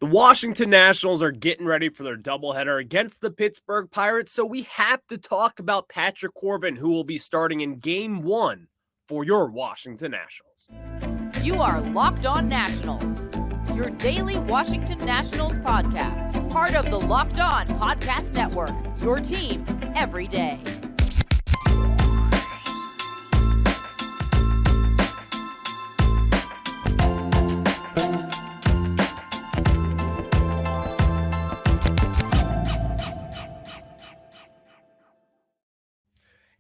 The Washington Nationals are getting ready for their doubleheader against the Pittsburgh Pirates, so we have to talk about Patrick Corbin, who will be starting in Game 1 for your Washington Nationals. You are Locked On Nationals, your daily Washington Nationals podcast, part of the Locked On Podcast Network, your team every day.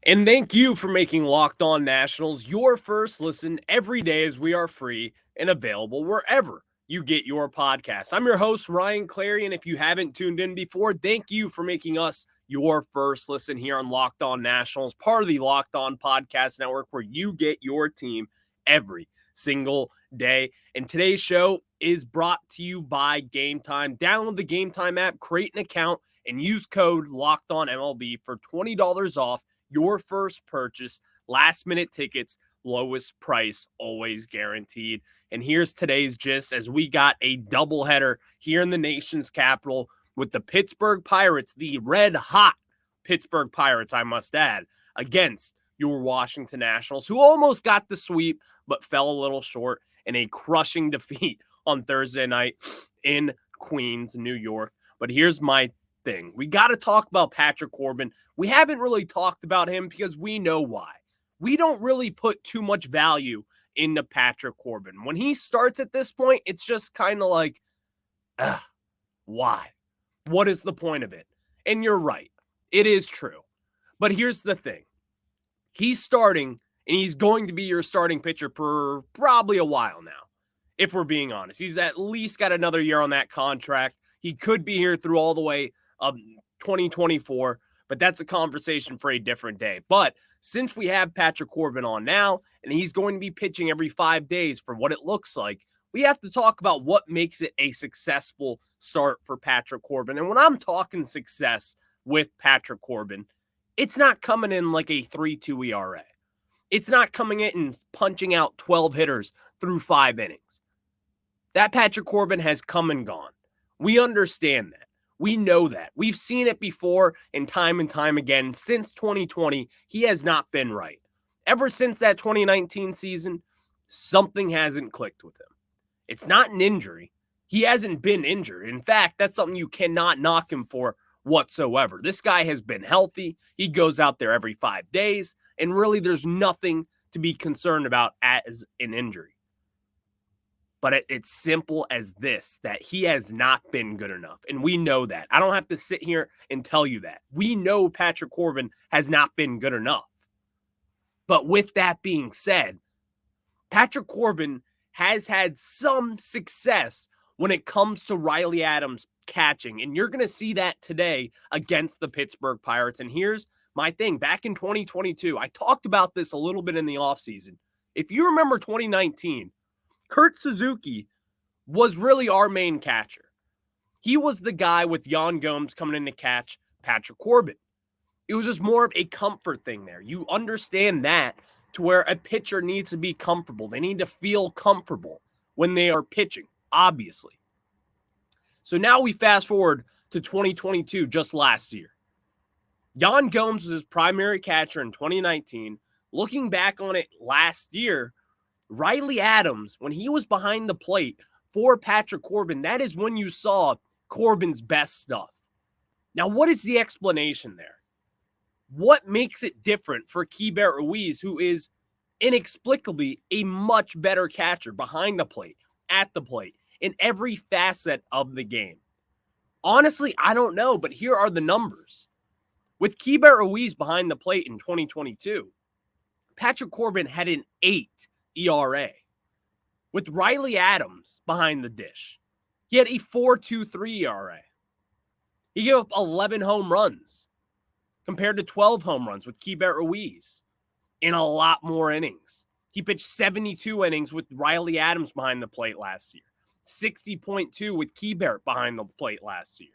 And thank you for making Locked On Nationals your first listen every day, as we are free and available wherever you get your podcasts. I'm your host, Ryan Clary, and if you haven't tuned in before, thank you for making us your first listen here on Locked On Nationals, part of the Locked On Podcast Network, where you get your team every single day. And today's show is brought to you by Game Time. Download the Game Time app, create an account, and use code LOCKEDONMLB for $20 off your first purchase. Last minute tickets, lowest price, always guaranteed. And here's today's gist, as we got a doubleheader here in the nation's capital with the Pittsburgh Pirates, the red hot Pittsburgh Pirates, I must add, against your Washington Nationals, who almost got the sweep but fell a little short in a crushing defeat on Thursday night in Queens, New York. But here's my thing. We got to talk about Patrick Corbin. We haven't really talked about him because we know why. We don't really put too much value into Patrick Corbin. When he starts at this point, it's just kind of like, why? What is the point of it? And you're right. It is true. But here's the thing. He's starting, and he's going to be your starting pitcher for probably a while now, if we're being honest. He's at least got another year on that contract. He could be here through all the way of 2024, but that's a conversation for a different day. But since we have Patrick Corbin on now, and he's going to be pitching every 5 days for what it looks like, we have to talk about what makes it a successful start for Patrick Corbin. And when I'm talking success with Patrick Corbin, it's not coming in like a 3.2 ERA. It's not coming in and punching out 12 hitters through 5 innings. That Patrick Corbin has come and gone. We understand that. We know that. We've seen it before and time again. Since 2020, he has not been right. Ever since that 2019 season, something hasn't clicked with him. It's not an injury. He hasn't been injured. In fact, that's something you cannot knock him for whatsoever. This guy has been healthy. He goes out there every 5 days, and really there's nothing to be concerned about as an injury. But it's simple as this, that he has not been good enough. And we know that. I don't have to sit here and tell you that. We know Patrick Corbin has not been good enough. But with that being said, Patrick Corbin has had some success when it comes to Riley Adams catching. And you're going to see that today against the Pittsburgh Pirates. And here's my thing. Back in 2022, I talked about this a little bit in the offseason. If you remember 2019, Kurt Suzuki was really our main catcher. He was the guy with Yan Gomes coming in to catch Patrick Corbin. It was just more of a comfort thing there. You understand that, to where a pitcher needs to be comfortable. They need to feel comfortable when they are pitching, obviously. So now we fast forward to 2022, just last year. Yan Gomes was his primary catcher in 2019. Looking back on it last year, Riley Adams, when he was behind the plate for Patrick Corbin, that is when you saw Corbin's best stuff. Now, what is the explanation there? What makes it different for Keibert Ruiz, who is inexplicably a much better catcher behind the plate, at the plate, in every facet of the game? Honestly, I don't know, but here are the numbers. With Keibert Ruiz behind the plate in 2022, Patrick Corbin had an 8 ERA. With Riley Adams behind the dish, he had a 4.23 ERA. He gave up 11 home runs compared to 12 home runs with Keibert Ruiz in a lot more innings. He pitched 72 innings with Riley Adams behind the plate last year, 60.2 with Keibert behind the plate last year.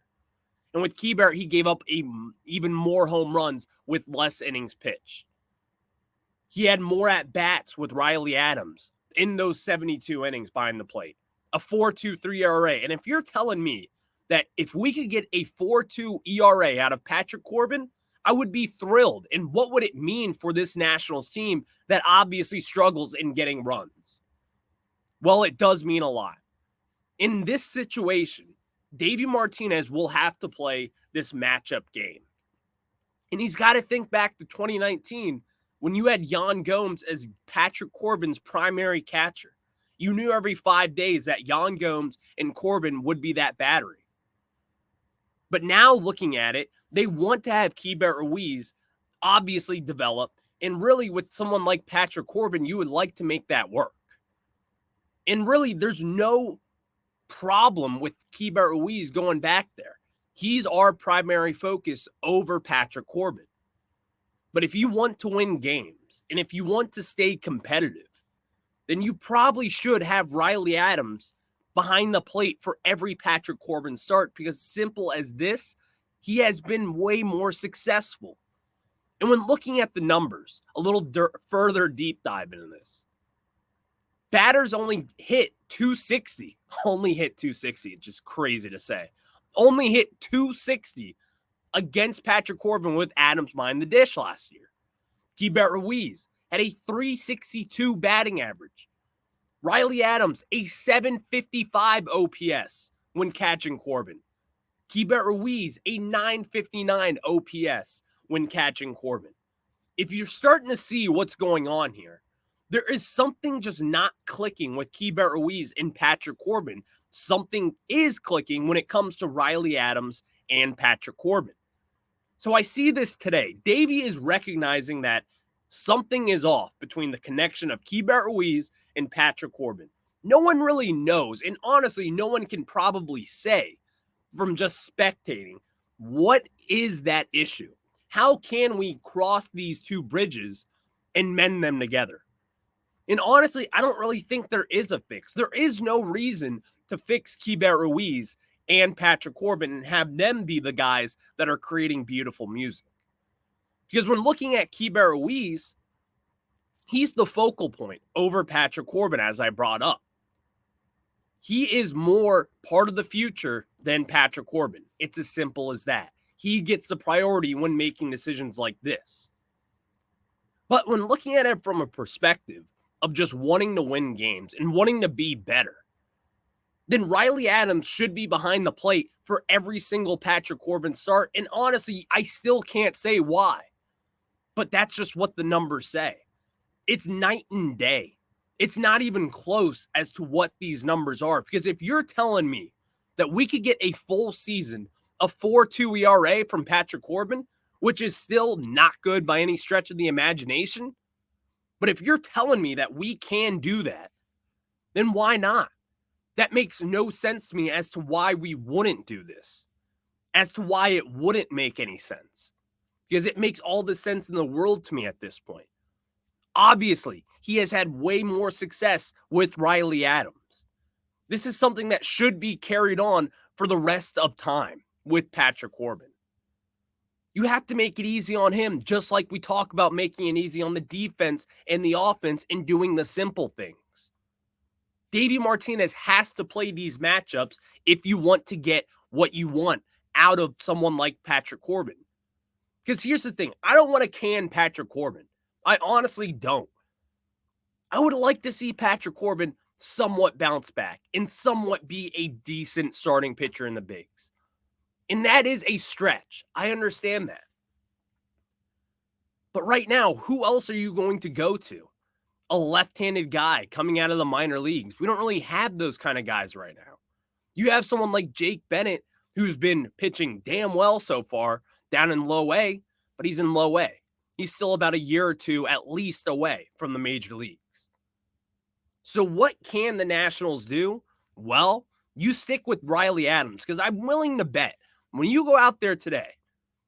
And with Keibert, he gave up even more home runs with less innings pitched. He had more at-bats with Riley Adams in those 72 innings behind the plate. a 4.23 ERA. And if you're telling me that if we could get a 4.2 ERA out of Patrick Corbin, I would be thrilled. And what would it mean for this Nationals team that obviously struggles in getting runs? Well, it does mean a lot. In this situation, Davey Martinez will have to play this matchup game. And he's got to think back to 2019 when you had Yan Gomes as Patrick Corbin's primary catcher. You knew every 5 days that Yan Gomes and Corbin would be that battery. But now looking at it, they want to have Keibert Ruiz obviously develop. And really with someone like Patrick Corbin, you would like to make that work. And really, there's no problem with Keibert Ruiz going back there. He's our primary focus over Patrick Corbin. But if you want to win games and if you want to stay competitive, then you probably should have Riley Adams behind the plate for every Patrick Corbin start, because simple as this, he has been way more successful. And when looking at the numbers, a little further deep dive into this, batters only hit 260. Only hit 260. It's just crazy to say. Only hit 260 against Patrick Corbin with Adams behind the dish last year. Keibert Ruiz had a 362 batting average. Riley Adams, a 755 OPS when catching Corbin. Keibert Ruiz, a 959 OPS when catching Corbin. If you're starting to see what's going on here, there is something just not clicking with Keibert Ruiz and Patrick Corbin. Something is clicking when it comes to Riley Adams and Patrick Corbin. So I see this today. Davey is recognizing that something is off between the connection of Keibert Ruiz and Patrick Corbin. No one really knows, and honestly, no one can probably say from just spectating, what is that issue? How can we cross these two bridges and mend them together? And honestly, I don't really think there is a fix. There is no reason to fix Keibert Ruiz and Patrick Corbin and have them be the guys that are creating beautiful music. Because when looking at Keibert Ruiz, he's the focal point over Patrick Corbin, as I brought up. He is more part of the future than Patrick Corbin. It's as simple as that. He gets the priority when making decisions like this. But when looking at it from a perspective of just wanting to win games and wanting to be better, then Riley Adams should be behind the plate for every single Patrick Corbin start. And honestly, I still can't say why. But that's just what the numbers say. It's night and day. It's not even close as to what these numbers are. Because if you're telling me that we could get a full season of 4.2 ERA from Patrick Corbin, which is still not good by any stretch of the imagination, but if you're telling me that we can do that, then why not? That makes no sense to me as to why we wouldn't do this, as to why it wouldn't make any sense, because it makes all the sense in the world to me at this point. Obviously, he has had way more success with Riley Adams. This is something that should be carried on for the rest of time with Patrick Corbin. You have to make it easy on him, just like we talk about making it easy on the defense and the offense and doing the simple things. Davey Martinez has to play these matchups if you want to get what you want out of someone like Patrick Corbin. Because here's the thing, I don't want to can Patrick Corbin. I honestly don't. I would like to see Patrick Corbin somewhat bounce back and somewhat be a decent starting pitcher in the bigs. And that is a stretch. I understand that. But right now, who else are you going to go to? A left-handed guy coming out of the minor leagues. We don't really have those kind of guys right now. You have someone like Jake Bennett, who's been pitching damn well so far down in low A, but he's in low A. He's still about a year or two at least away from the major leagues. So what can the Nationals do? Well, you stick with Riley Adams, because I'm willing to bet when you go out there today,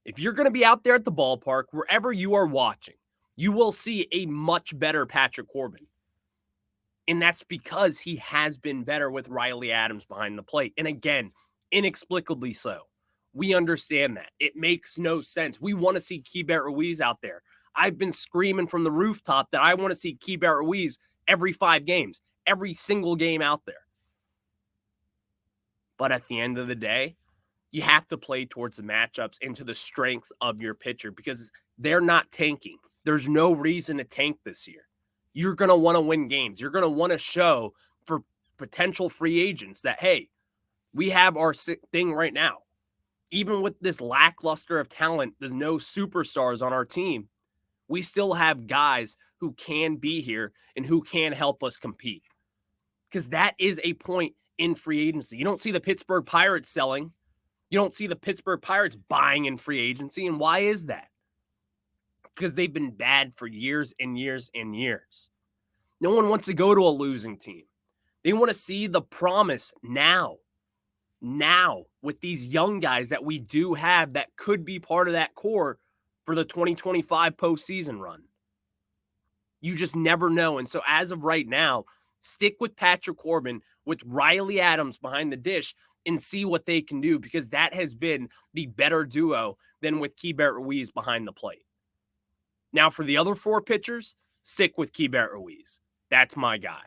if you're going to be out there at the ballpark, wherever you are watching, you will see a much better Patrick Corbin. And that's because he has been better with Riley Adams behind the plate. And again, inexplicably so. We understand that. It makes no sense. We want to see Keibert Ruiz out there. I've been screaming from the rooftop that I want to see Keibert Ruiz every 5 games, every single game out there. But at the end of the day, you have to play towards the matchups and to the strengths of your pitcher because they're not tanking. There's no reason to tank this year. You're going to want to win games. You're going to want to show for potential free agents that, hey, we have our thing right now. Even with this lackluster of talent, there's no superstars on our team. We still have guys who can be here and who can help us compete. Because that is a point in free agency. You don't see the Pittsburgh Pirates selling. You don't see the Pittsburgh Pirates buying in free agency. And why is that? Because they've been bad for years and years and years. No one wants to go to a losing team. They want to see the promise now. Now, with these young guys that we do have that could be part of that core for the 2025 postseason run. You just never know. And so as of right now, stick with Patrick Corbin, with Riley Adams behind the dish, and see what they can do, because that has been the better duo than with Keibert Ruiz behind the plate. Now, for the other four pitchers, stick with Keibert Ruiz. That's my guy.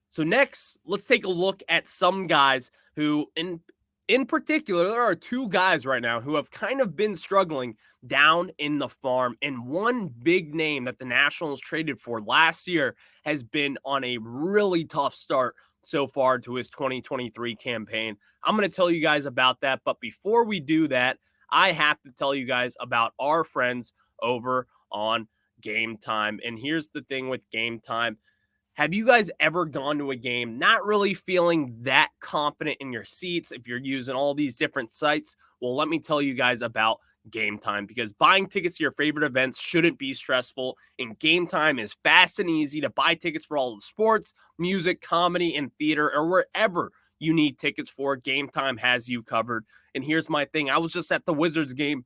So next, let's take a look at some guys who, in particular, there are two guys right now who have kind of been struggling down in the farm. And one big name that the Nationals traded for last year has been on a really tough start so far to his 2023 campaign. I'm going to tell you guys about that. But before we do that, I have to tell you guys about our friends over on Game Time. And here's the thing with Game Time. Have you guys ever gone to a game not really feeling that confident in your seats if you're using all these different sites? Well, let me tell you guys about Game Time, because buying tickets to your favorite events shouldn't be stressful, and Game Time is fast and easy to buy tickets for all the sports, music, comedy, and theater, or wherever you need tickets for. Game Time has you covered. And here's my thing. I was just at the Wizards game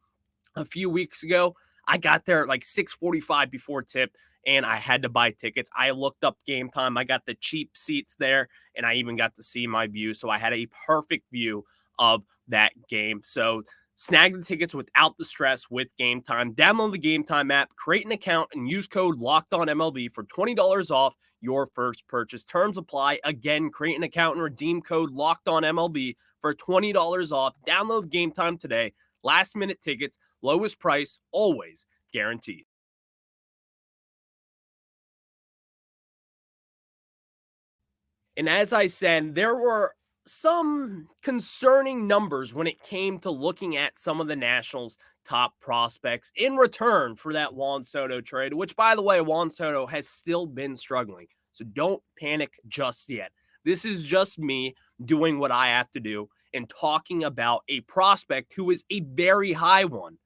a few weeks ago. I got there at like 6:45 before tip, and I had to buy tickets. I looked up Game Time. I got the cheap seats there, and I even got to see my view. So I had a perfect view of that game. So snag the tickets without the stress with Game Time. Download the Game Time app, create an account, and use code LOCKEDONMLB for $20 off your first purchase. Terms apply. Again, create an account and redeem code LOCKEDONMLB for $20 off. Download Game Time today. Last minute tickets, lowest price, always guaranteed. And as I said, there were some concerning numbers when it came to looking at some of the Nationals' top prospects in return for that Juan Soto trade, which, by the way, Juan Soto has still been struggling. So don't panic just yet. This is just me doing what I have to do and talking about a prospect who is a very high one,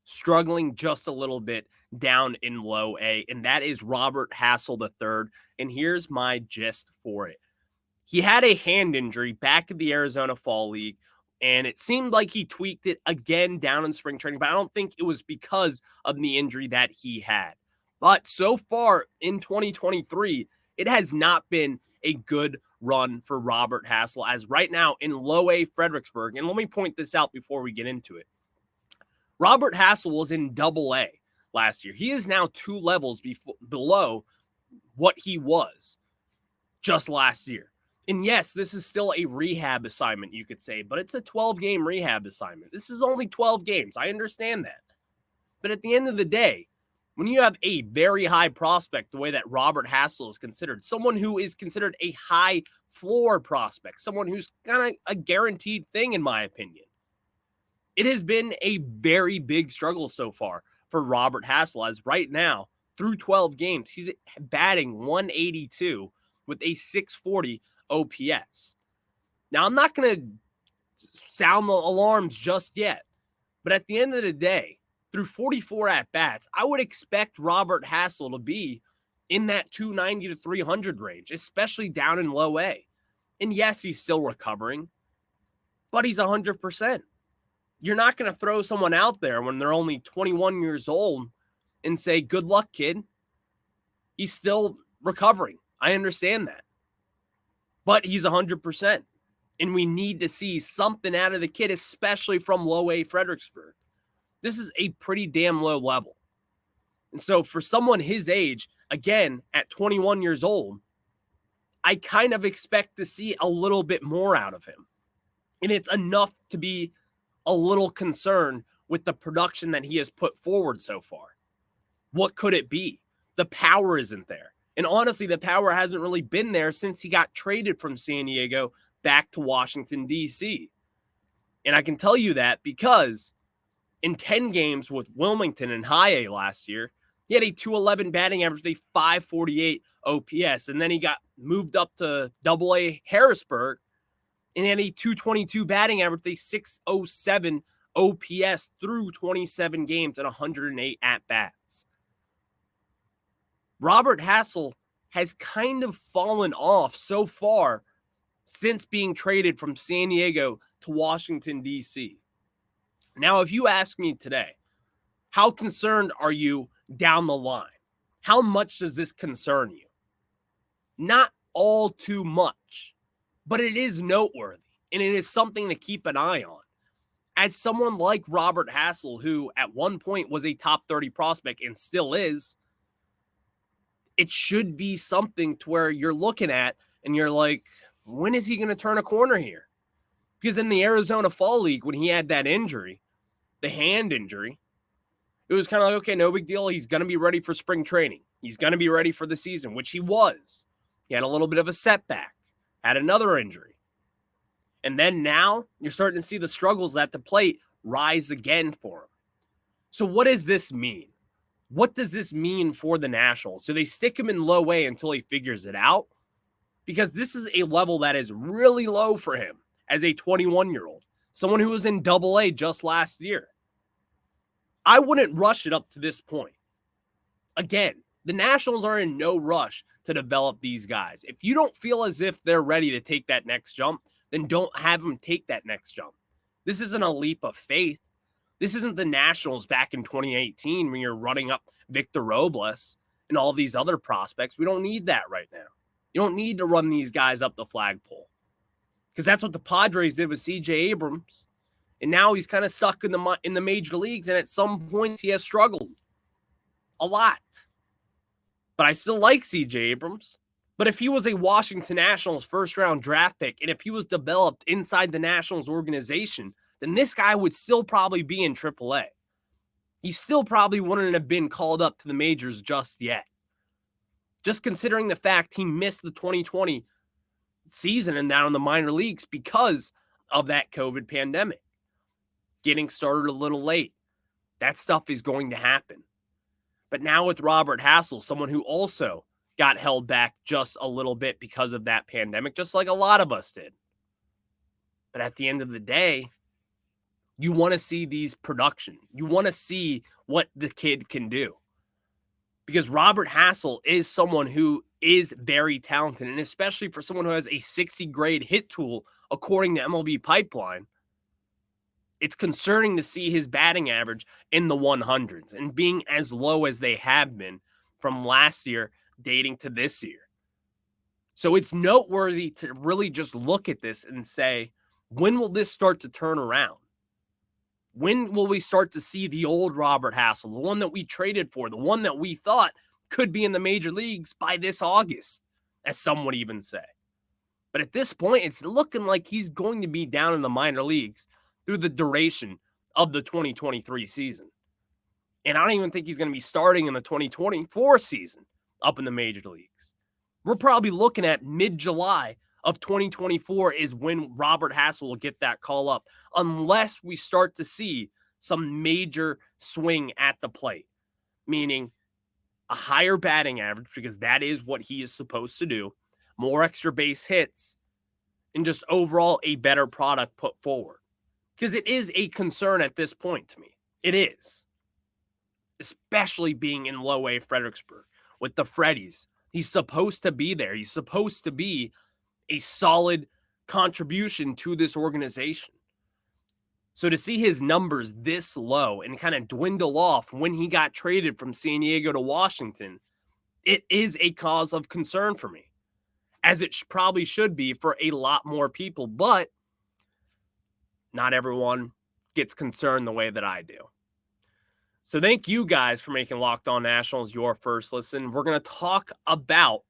struggling just a little bit down in low A, and that is Robert Hassell III. And here's my gist for it. He had a hand injury back at the Arizona Fall League, and it seemed like he tweaked it again down in spring training, but I don't think it was because of the injury that he had. But so far in 2023, it has not been a good run for Robert Hassell, as right now in low A Fredericksburg, and let me point this out before we get into it. Robert Hassell was in double A last year. He is now 2 levels below what he was just last year. And yes, this is still a rehab assignment, you could say, but it's a 12-game rehab assignment. This is only 12 games. I understand that. But at the end of the day, when you have a very high prospect, the way that Robert Hassell is considered, someone who is considered a high floor prospect, someone who's kind of a guaranteed thing, in my opinion, it has been a very big struggle so far for Robert Hassell, as right now, through 12 games, he's batting 182 with a 640 OPS. Now, I'm not going to sound the alarms just yet, but at the end of the day, through 44 at-bats, I would expect Robert Hassell to be in that 290 to 300 range, especially down in low A. And yes, he's still recovering, but he's 100%. You're not going to throw someone out there when they're only 21 years old and say, good luck, kid. He's still recovering. I understand that. But he's 100%. And we need to see something out of the kid, especially from low A Fredericksburg. This is a pretty damn low level. And so for someone his age, again, at 21 years old, I kind of expect to see a little bit more out of him. And it's enough to be a little concerned with the production that he has put forward so far. What could it be? The power isn't there. And honestly, the power hasn't really been there since he got traded from San Diego back to Washington, D.C. And I can tell you that because in 10 games with Wilmington and High A last year, he had a 211 batting average, a 548 OPS. And then he got moved up to AA Harrisburg and had a 222 batting average, a 607 OPS through 27 games and 108 at-bats. Robert Hassell has kind of fallen off so far since being traded from San Diego to Washington, D.C. Now, if you ask me today, how concerned are you down the line? How much does this concern you? Not all too much, but it is noteworthy, and it is something to keep an eye on. As someone like Robert Hassell, who at one point was a top 30 prospect and still is, it should be something to where you're looking at and you're like, when is he going to turn a corner here? Because in the Arizona Fall League, when he had that injury, the hand injury, it was kind of like, okay, no big deal. He's going to be ready for spring training. He's going to be ready for the season, which he was. He had a little bit of a setback, had another injury. And then now you're starting to see the struggles at the plate rise again for him. So what does this mean? What does this mean for the Nationals? Do they stick him in low A until he figures it out? Because this is a level that is really low for him as a 21-year-old, someone who was in AA just last year. I wouldn't rush it up to this point. Again, the Nationals are in no rush to develop these guys. If you don't feel as if they're ready to take that next jump, then don't have them take that next jump. This isn't a leap of faith. This isn't the Nationals back in 2018 when you're running up Victor Robles and all these other prospects. We don't need that right now. You don't need to run these guys up the flagpole because that's what the Padres did with C.J. Abrams. And now he's kind of stuck in the major leagues, and at some points he has struggled a lot. But I still like C.J. Abrams. But if he was a Washington Nationals first-round draft pick, and if he was developed inside the Nationals organization, then this guy would still probably be in AAA. He still probably wouldn't have been called up to the majors just yet. Just considering the fact he missed the 2020 season and down in the minor leagues because of that COVID pandemic. Getting started a little late. That stuff is going to happen. But now with Robert Hassell, someone who also got held back just a little bit because of that pandemic, just like a lot of us did. But at the end of the day, you want to see these production. You want to see what the kid can do. Because Robert Hassell is someone who is very talented, and especially for someone who has a 60 grade hit tool, according to MLB Pipeline, it's concerning to see his batting average in the 100s and being as low as they have been from last year dating to this year. So it's noteworthy to really just look at this and say, when will this start to turn around? When will we start to see the old Robert Hassell, the one that we traded for, the one that we thought could be in the major leagues by this August, as some would even say? But at this point, it's looking like he's going to be down in the minor leagues through the duration of the 2023 season. And I don't even think he's going to be starting in the 2024 season up in the major leagues. We're probably looking at mid-July of 2024 is when Robert Hassell will get that call up, unless we start to see some major swing at the plate, meaning a higher batting average, because that is what he is supposed to do, more extra base hits, and just overall a better product put forward. Because it is a concern at this point to me. It is. Especially being in low A Fredericksburg with the Freddies. He's supposed to be there. He's supposed to be a solid contribution to this organization. So to see his numbers this low and kind of dwindle off when he got traded from San Diego to Washington, it is a cause of concern for me, as it probably should be for a lot more people, but not everyone gets concerned the way that I do. So thank you guys for making Locked On Nationals your first listen. We're going to talk about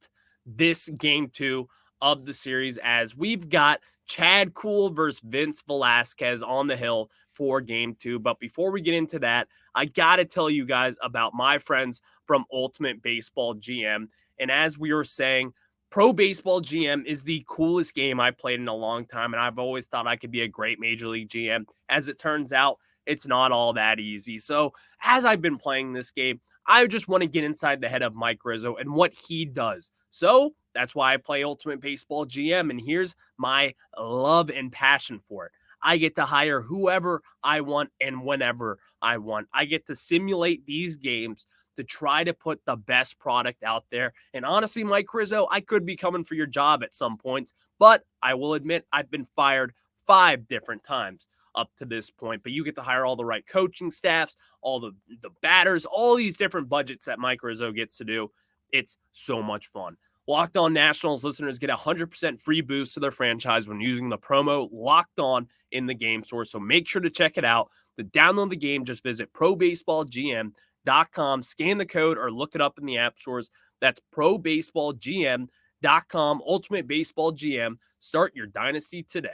this game 2 of the series, as we've got Chad Kuhl versus Vince Velasquez on the hill for game 2. But before we get into that, I got to tell you guys about my friends from Ultimate Baseball GM. And as we were saying, Pro Baseball GM is the coolest game I played in a long time, and I've always thought I could be a great Major League GM. As it turns out, it's not all that easy. So as I've been playing this game, I just want to get inside the head of Mike Rizzo and what he does. So that's why I play Ultimate Baseball GM, and here's my love and passion for it. I get to hire whoever I want and whenever I want. I get to simulate these games to try to put the best product out there. And honestly, Mike Rizzo, I could be coming for your job at some points, but I will admit I've been fired 5 different times up to this point. But you get to hire all the right coaching staffs, all the batters, all these different budgets that Mike Rizzo gets to do. It's so much fun. Locked On Nationals listeners get 100% free boost to their franchise when using the promo Locked On in the game store. So make sure to check it out. To download the game, just visit probaseballgm.com, scan the code, or look it up in the app stores. That's probaseballgm.com, Ultimate Baseball GM. Start your dynasty today.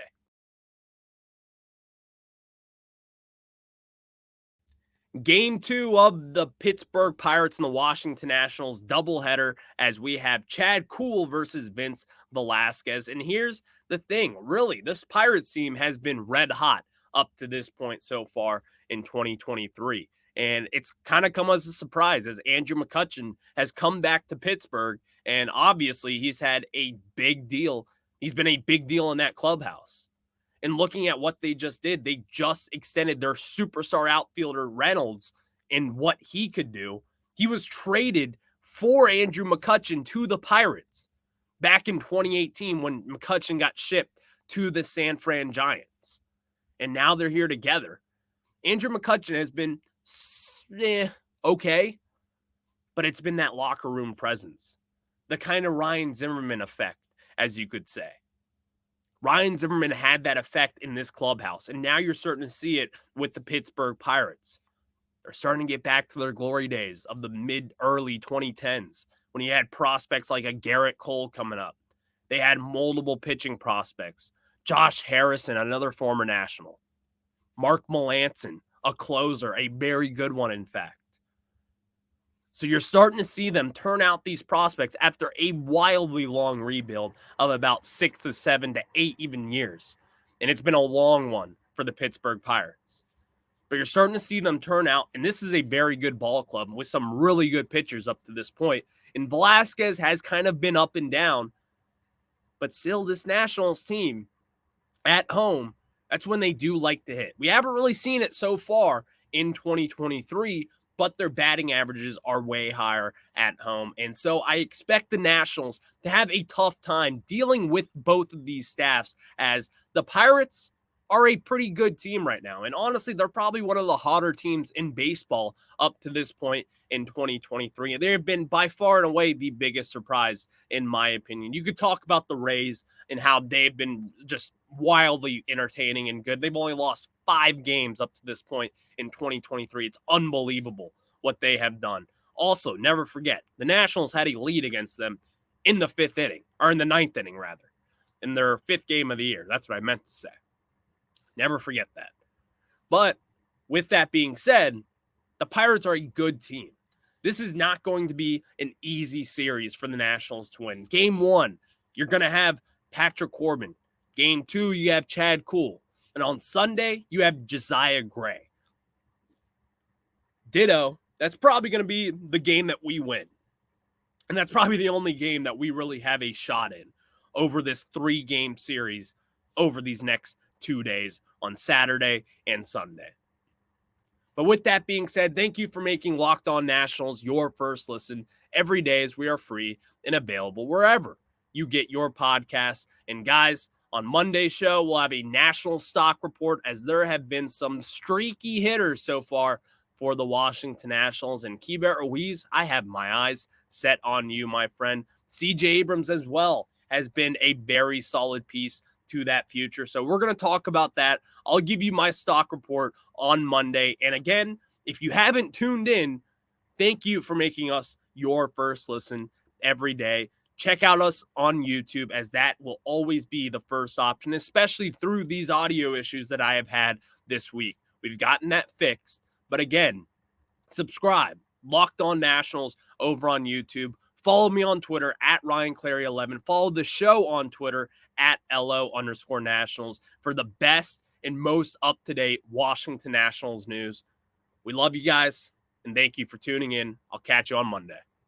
Game 2 of the Pittsburgh Pirates and the Washington Nationals doubleheader, as we have Chad Kuhl versus Vince Velasquez. And here's the thing, really, this Pirates team has been red hot up to this point so far in 2023. And it's kind of come as a surprise as Andrew McCutchen has come back to Pittsburgh. And obviously he's had a big deal. He's been a big deal in that clubhouse. And looking at what they just did, they just extended their superstar outfielder Reynolds and what he could do. He was traded for Andrew McCutchen to the Pirates back in 2018 when McCutchen got shipped to the San Fran Giants. And now they're here together. Andrew McCutchen has been okay, but it's been that locker room presence. The kind of Ryan Zimmerman effect, as you could say. Ryan Zimmerman had that effect in this clubhouse, and now you're starting to see it with the Pittsburgh Pirates. They're starting to get back to their glory days of the early 2010s when you had prospects like a Garrett Cole coming up. They had multiple pitching prospects. Josh Harrison, another former National. Mark Melancon, a closer, a very good one, in fact. So you're starting to see them turn out these prospects after a wildly long rebuild of about 6 to 7 to 8 even years. And it's been a long one for the Pittsburgh Pirates. But you're starting to see them turn out, and this is a very good ball club with some really good pitchers up to this point. And Velasquez has kind of been up and down, but still this Nationals team at home, that's when they do like to hit. We haven't really seen it so far in 2023, but their batting averages are way higher at home. And so I expect the Nationals to have a tough time dealing with both of these staffs, as the Pirates are a pretty good team right now. And honestly, they're probably one of the hotter teams in baseball up to this point in 2023. And they have been by far and away the biggest surprise, in my opinion. You could talk about the Rays and how they've been just wildly entertaining and good. They've only lost 5 games up to this point in 2023. It's unbelievable what they have done. Also, never forget, the Nationals had a lead against them in the 5th inning, or in the 9th inning, rather, in their 5th game of the year. That's what I meant to say. Never forget that. But with that being said, the Pirates are a good team. This is not going to be an easy series for the Nationals to win. Game 1, you're going to have Patrick Corbin. Game 2, you have Chad Kuhl. And on Sunday, you have Josiah Gray. Ditto, that's probably going to be the game that we win. And that's probably the only game that we really have a shot in over this 3-game series over these next 2 days on Saturday and Sunday. But with that being said, thank you for making Locked On Nationals your first listen every day, as we are free and available wherever you get your podcasts. And guys, on Monday's show, we'll have a national stock report, as there have been some streaky hitters so far for the Washington Nationals. And Keibert Ruiz, I have my eyes set on you, my friend. C.J. Abrams as well has been a very solid piece to that future. So we're going to talk about that. I'll give you my stock report on Monday. And again, if you haven't tuned in, thank you for making us your first listen every day. check out us on YouTube, as that will always be the first option, especially through these audio issues that I have had this week. We've gotten that fixed. But again, subscribe. Locked On Nationals over on YouTube. Follow me on Twitter at RyanClary11. Follow the show on Twitter at LO_Nationals for the best and most up-to-date Washington Nationals news. We love you guys, and thank you for tuning in. I'll catch you on Monday.